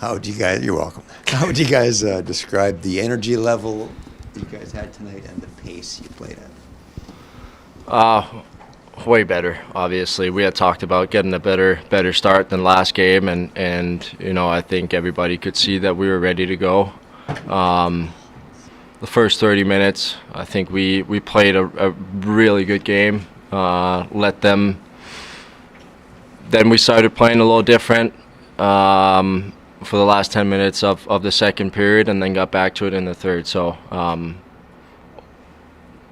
How would you guys? You're welcome. How would you guys describe the energy level you guys had tonight and the pace you played at? Way better. Obviously, we had talked about getting a better start than last game, and I think everybody could see that we were ready to go. The first 30 minutes, I think we played a really good game. Let them. Then we started playing a little different. For the last 10 minutes of the second period, and then got back to it in the third. So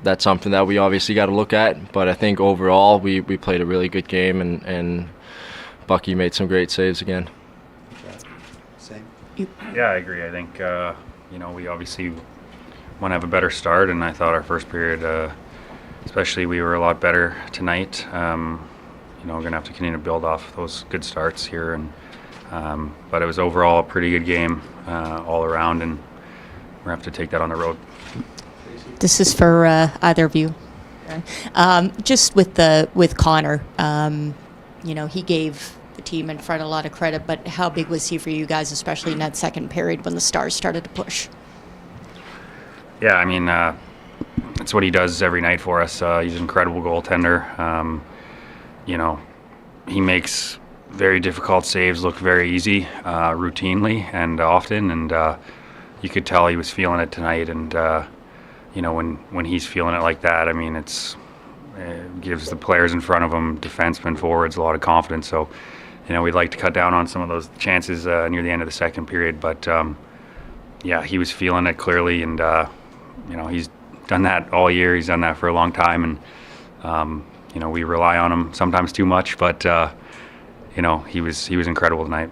that's something that we obviously got to look at. But I think overall we played a really good game, and Bucky made some great saves again. Same. Yeah, I agree. I think we obviously want to have a better start, and I thought our first period, especially, we were a lot better tonight. We're going to have to continue to build off those good starts here, and but it was overall a pretty good game all around, and we're going to have to take that on the road. This is for either of you. Just with Connor, he gave the team in front a lot of credit, but how big was he for you guys, especially in that second period when the Stars started to push? Yeah, I mean, it's what he does every night for us. He's an incredible goaltender. He makes very difficult saves look very easy, routinely and often, and you could tell he was feeling it tonight. And when he's feeling it like that, I mean, it gives the players in front of him, defensemen, forwards, a lot of confidence. So, we'd like to cut down on some of those chances near the end of the second period. But yeah, he was feeling it clearly, and he's done that all year. He's done that for a long time, and we rely on him sometimes too much, but. He was incredible tonight.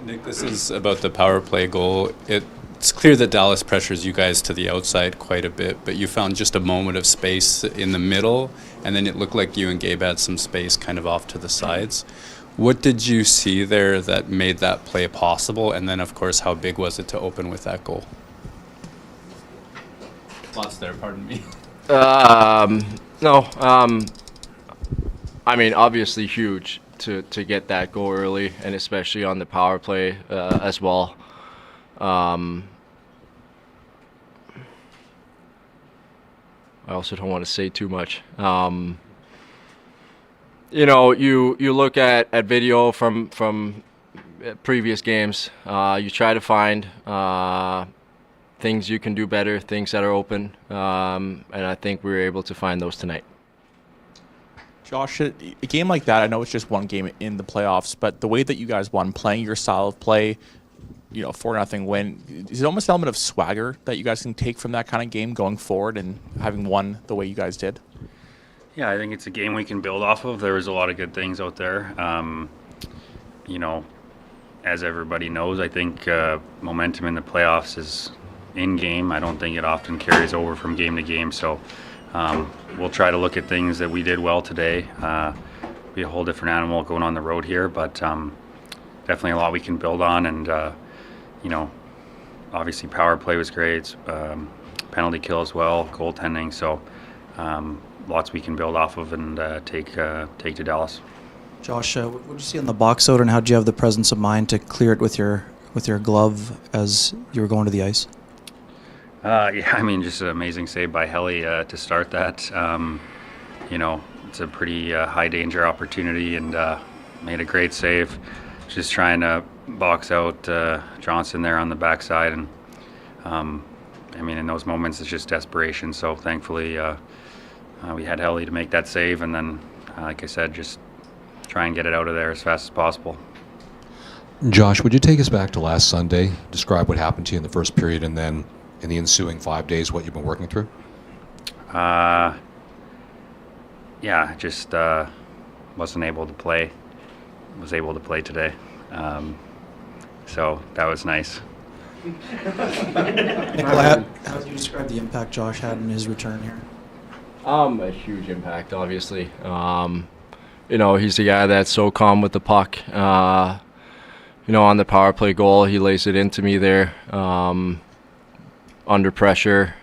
Nick, this is about the power play goal. It's clear that Dallas pressures you guys to the outside quite a bit, but you found just a moment of space in the middle, and then it looked like you and Gabe had some space kind of off to the sides. What did you see there that made that play possible? And then, of course, how big was it to open with that goal? Lost there, pardon me. No. I mean, obviously huge to get that goal early, and especially on the power play as well. I also don't want to say too much. You look at video from previous games. You try to find things you can do better, things that are open, and I think we were able to find those tonight. Josh, a game like that, I know it's just one game in the playoffs, but the way that you guys won, playing your style of play, 4-0 win, is it almost an element of swagger that you guys can take from that kind of game going forward and having won the way you guys did? Yeah, I think it's a game we can build off of. There was a lot of good things out there. As everybody knows, I think momentum in the playoffs is in-game. I don't think it often carries over from game to game, so we'll try to look at things that we did well today. Be a whole different animal going on the road here, but definitely a lot we can build on. And obviously power play was great, penalty kill as well, goaltending. So lots we can build off of and take to Dallas. Josh, what did you see on the box out, and how did you have the presence of mind to clear it with your glove as you were going to the ice? Yeah, I mean, just an amazing save by Helly to start that. It's a pretty high danger opportunity, and made a great save. Just trying to box out Johnson there on the backside, and I mean, in those moments it's just desperation. So thankfully we had Helly to make that save, and then like I said, just try and get it out of there as fast as possible. Josh, would you take us back to last Sunday? Describe what happened to you in the first period, and then in the ensuing 5 days, what you've been working through? Yeah, just wasn't able to play. Was able to play today, so that was nice. Nicola, how would you describe the impact Josh had in his return here? A huge impact, obviously. He's the guy that's so calm with the puck. On the power play goal, he lays it into me there. Under pressure,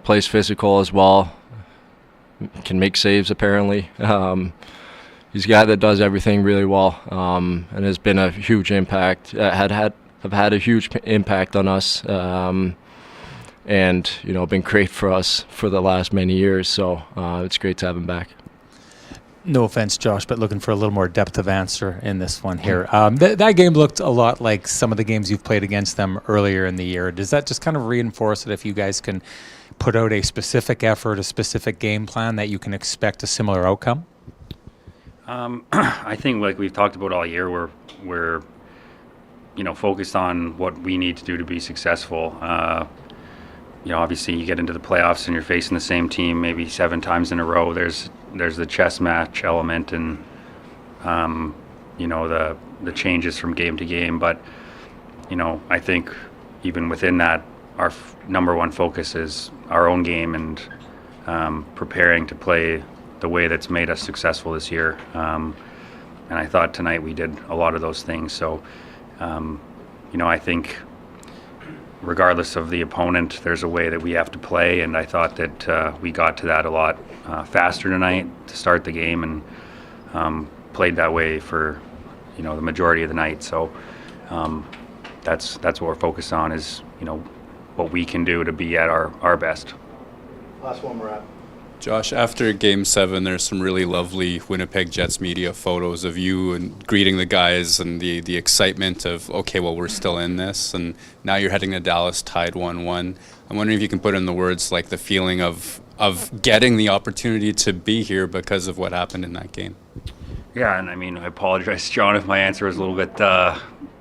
plays physical as well. Can make saves apparently. he's a guy that does everything really well, and has been a huge impact. Have had a huge impact on us, and been great for us for the last many years. So it's great to have him back. No offense, Josh, but looking for a little more depth of answer in this one here. That game looked a lot like some of the games you've played against them earlier in the year. Does that just kind of reinforce it if you guys can put out a specific effort, a specific game plan, that you can expect a similar outcome? I think, like we've talked about all year, we're focused on what we need to do to be successful. Obviously you get into the playoffs and you're facing the same team maybe 7 times in a row. There's the chess match element and the changes from game to game. But I think even within that, our number one focus is our own game and preparing to play the way that's made us successful this year. And I thought tonight we did a lot of those things. So I think regardless of the opponent, there's a way that we have to play, and I thought that we got to that a lot faster tonight to start the game, and played that way for the majority of the night. So that's what we're focused on, is what we can do to be at our best. Last one, we're at. Josh, after Game 7, there's some really lovely Winnipeg Jets media photos of you and greeting the guys and the excitement of, okay, well, we're still in this. And now you're heading to Dallas tied 1-1. I'm wondering if you can put in the words like the feeling of getting the opportunity to be here because of what happened in that game. Yeah, and I apologize, John, if my answer was a little bit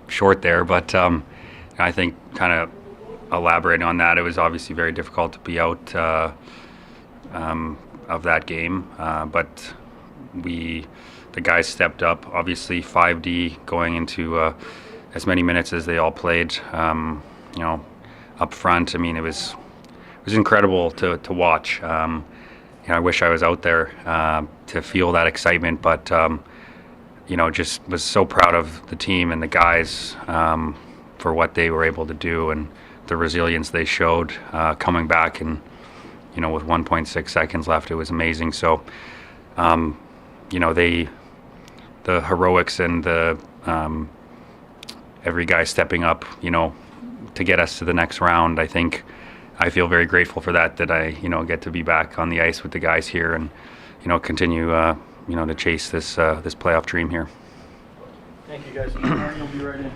short there, but I think kind of elaborating on that, it was obviously very difficult to be out of that game, but the guys stepped up. Obviously 5D going into as many minutes as they all played, up front. It was incredible to watch. I wish I was out there to feel that excitement, but just was so proud of the team and the guys for what they were able to do and the resilience they showed coming back, and with 1.6 seconds left, it was amazing. So the heroics and the every guy stepping up to get us to the next round, I think I feel very grateful for that I get to be back on the ice with the guys here and continue to chase this playoff dream here. Thank you, guys. Arniel will be right in.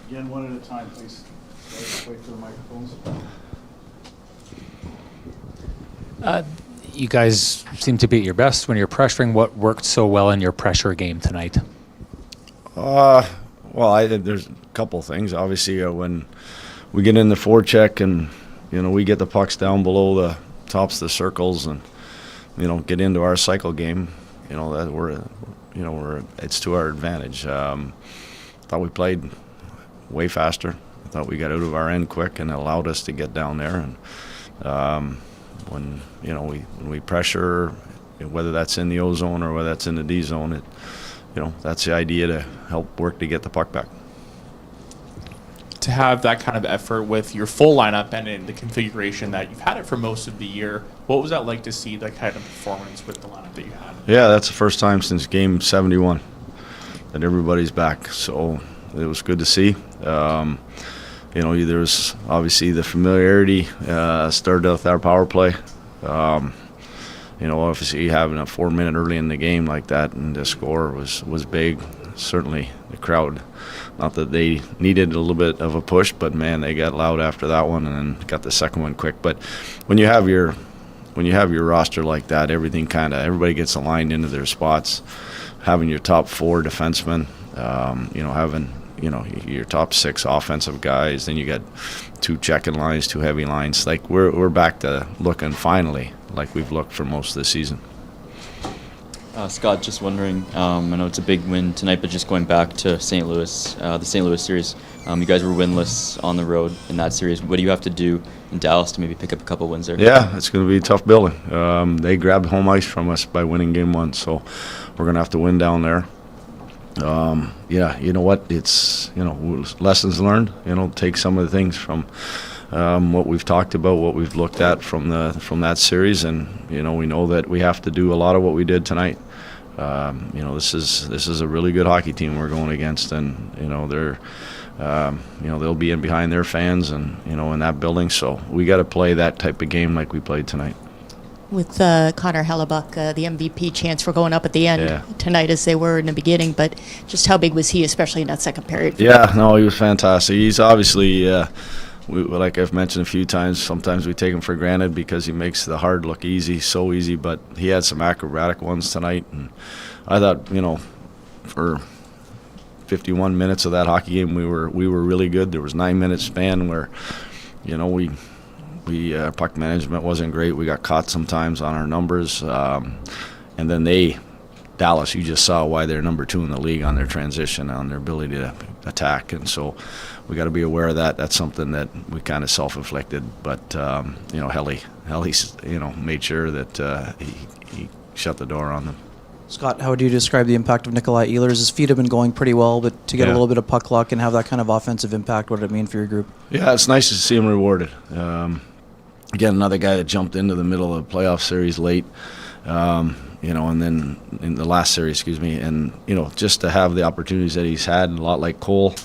Again, one at a time, please. Wait for the microphones. You guys seem to be at your best when you're pressuring. What worked so well in your pressure game tonight? There's a couple things. Obviously, when we get in the forecheck and we get the pucks down below the tops of the circles and get into our cycle game, that it's to our advantage. Thought we played way faster. I thought we got out of our end quick and it allowed us to get down there. And when we pressure, whether that's in the O zone or whether that's in the D zone, that's the idea, to help work to get the puck back. To have that kind of effort with your full lineup and in the configuration that you've had it for most of the year, what was that like to see that kind of performance with the lineup that you had? Yeah, that's the first time since game 71 that everybody's back. So It was good to see. You know, there was obviously the familiarity started with our power play. You know, obviously having a 4-minute early in the game like that and the score was big. Certainly the crowd, not that they needed a little bit of a push, but man, they got loud after that one and then got the second one quick. But when you have your roster like that, everybody gets aligned into their spots. Having your top 4 defensemen, you know, having your top 6 offensive guys, then you got 2 checking lines, 2 heavy lines. Like we're back to looking finally like we've looked for most of the season. Scott, just wondering, I know it's a big win tonight, but just going back to St. Louis, the St. Louis series, you guys were winless on the road in that series. What do you have to do in Dallas to maybe pick up a couple wins there? Yeah, it's going to be a tough building. They grabbed home ice from us by winning game 1, so we're going to have to win down there. Yeah, you know what? It's, you know, lessons learned. You know, take some of the things from what we've talked about, what we've looked at from that series, and you know, we know that we have to do a lot of what we did tonight. You know, this is a really good hockey team we're going against, and you know they're you know, they'll be in behind their fans and you know in that building. So we got to play that type of game like we played tonight. With Connor Hellebuck, the MVP chance for going up at the end tonight as they were in the beginning, but just how big was he, especially in that second period? Yeah, no, he was fantastic. He's obviously, like I've mentioned a few times, sometimes we take him for granted because he makes the hard look easy, so easy, but he had some acrobatic ones tonight, and I thought, you know, for 51 minutes of that hockey game, we were really good. There was 9-minute span where, you know, we puck management wasn't great. We got caught sometimes on our numbers, and then Dallas, you just saw why they're number 2 in the league on their transition, on their ability to attack, and so we got to be aware of that. That's something that we kind of self-inflicted, but you know, Helly's you know made sure that he shut the door on them. Scott, how would you describe the impact of Nikolai Ehlers? His feet have been going pretty well, but to get a little bit of puck luck and have that kind of offensive impact, what did it mean for your group? Yeah, it's nice to see him rewarded. Again, another guy that jumped into the middle of the playoff series late, you know, and then in the last series, and, you know, just to have the opportunities that he's had, a lot like Cole,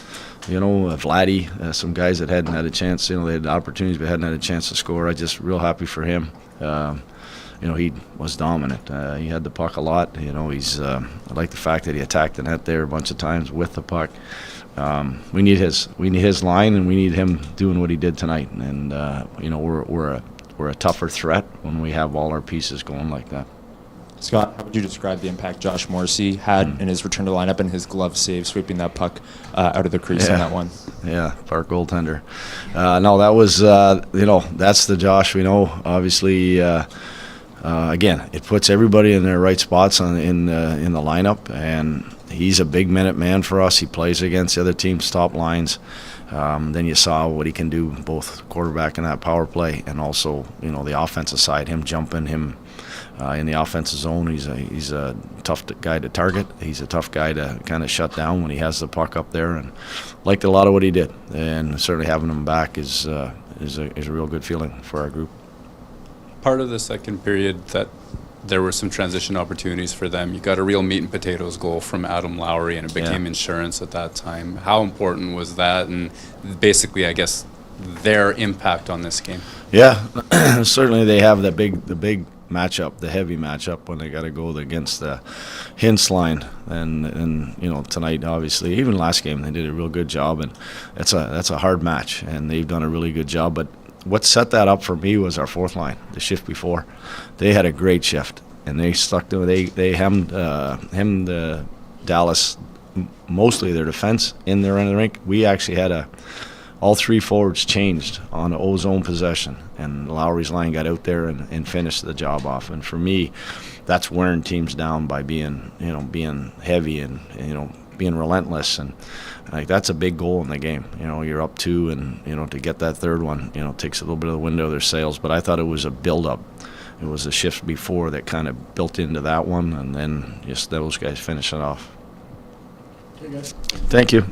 you know, Vladdy, some guys that hadn't had a chance, you know, they had opportunities but hadn't had a chance to score. I'm just real happy for him. You know, he was dominant. He had the puck a lot. You know, I like the fact that he attacked the net there a bunch of times with the puck. We need his line, and we need him doing what he did tonight. And you know, we're a tougher threat when we have all our pieces going like that. Scott, how would you describe the impact Josh Morrissey had in his return to lineup and his glove save, sweeping that puck out of the crease on that one? Yeah, Park goaltender. No, that was you know, that's the Josh we know. Obviously, again, it puts everybody in their right spots in the lineup, and he's a big minute man for us. He plays against the other team's top lines. Then you saw what he can do, both quarterback in that power play and also, you know, the offensive side, him jumping, him in the offensive zone. He's a tough guy to target. He's a tough guy to kind of shut down when he has the puck up there, and liked a lot of what he did. And certainly having him back is a real good feeling for our group. Part of the second period that there were some transition opportunities for them. You got a real meat and potatoes goal from Adam Lowry, and it became insurance at that time. How important was that, and basically, I guess, their impact on this game? Yeah, certainly they have the big matchup, the heavy matchup when they got to go against the Hintz line, and you know, tonight obviously, even last game they did a real good job, and that's a hard match, and they've done a really good job. But what set that up for me was our fourth line, the shift before. They had a great shift, and they stuck to they hemmed Dallas, mostly their defense in their end of the rink. We actually had all 3 forwards changed on O-zone possession, and Lowry's line got out there and finished the job off. And for me, that's wearing teams down by being heavy and being relentless, and like that's a big goal in the game. You know, you're up 2, and to get that third one, takes a little bit of the wind out of their sails. But I thought it was a build-up. It was a shift before that kind of built into that one, and then just those guys finish it off. Okay, guys. Thank you.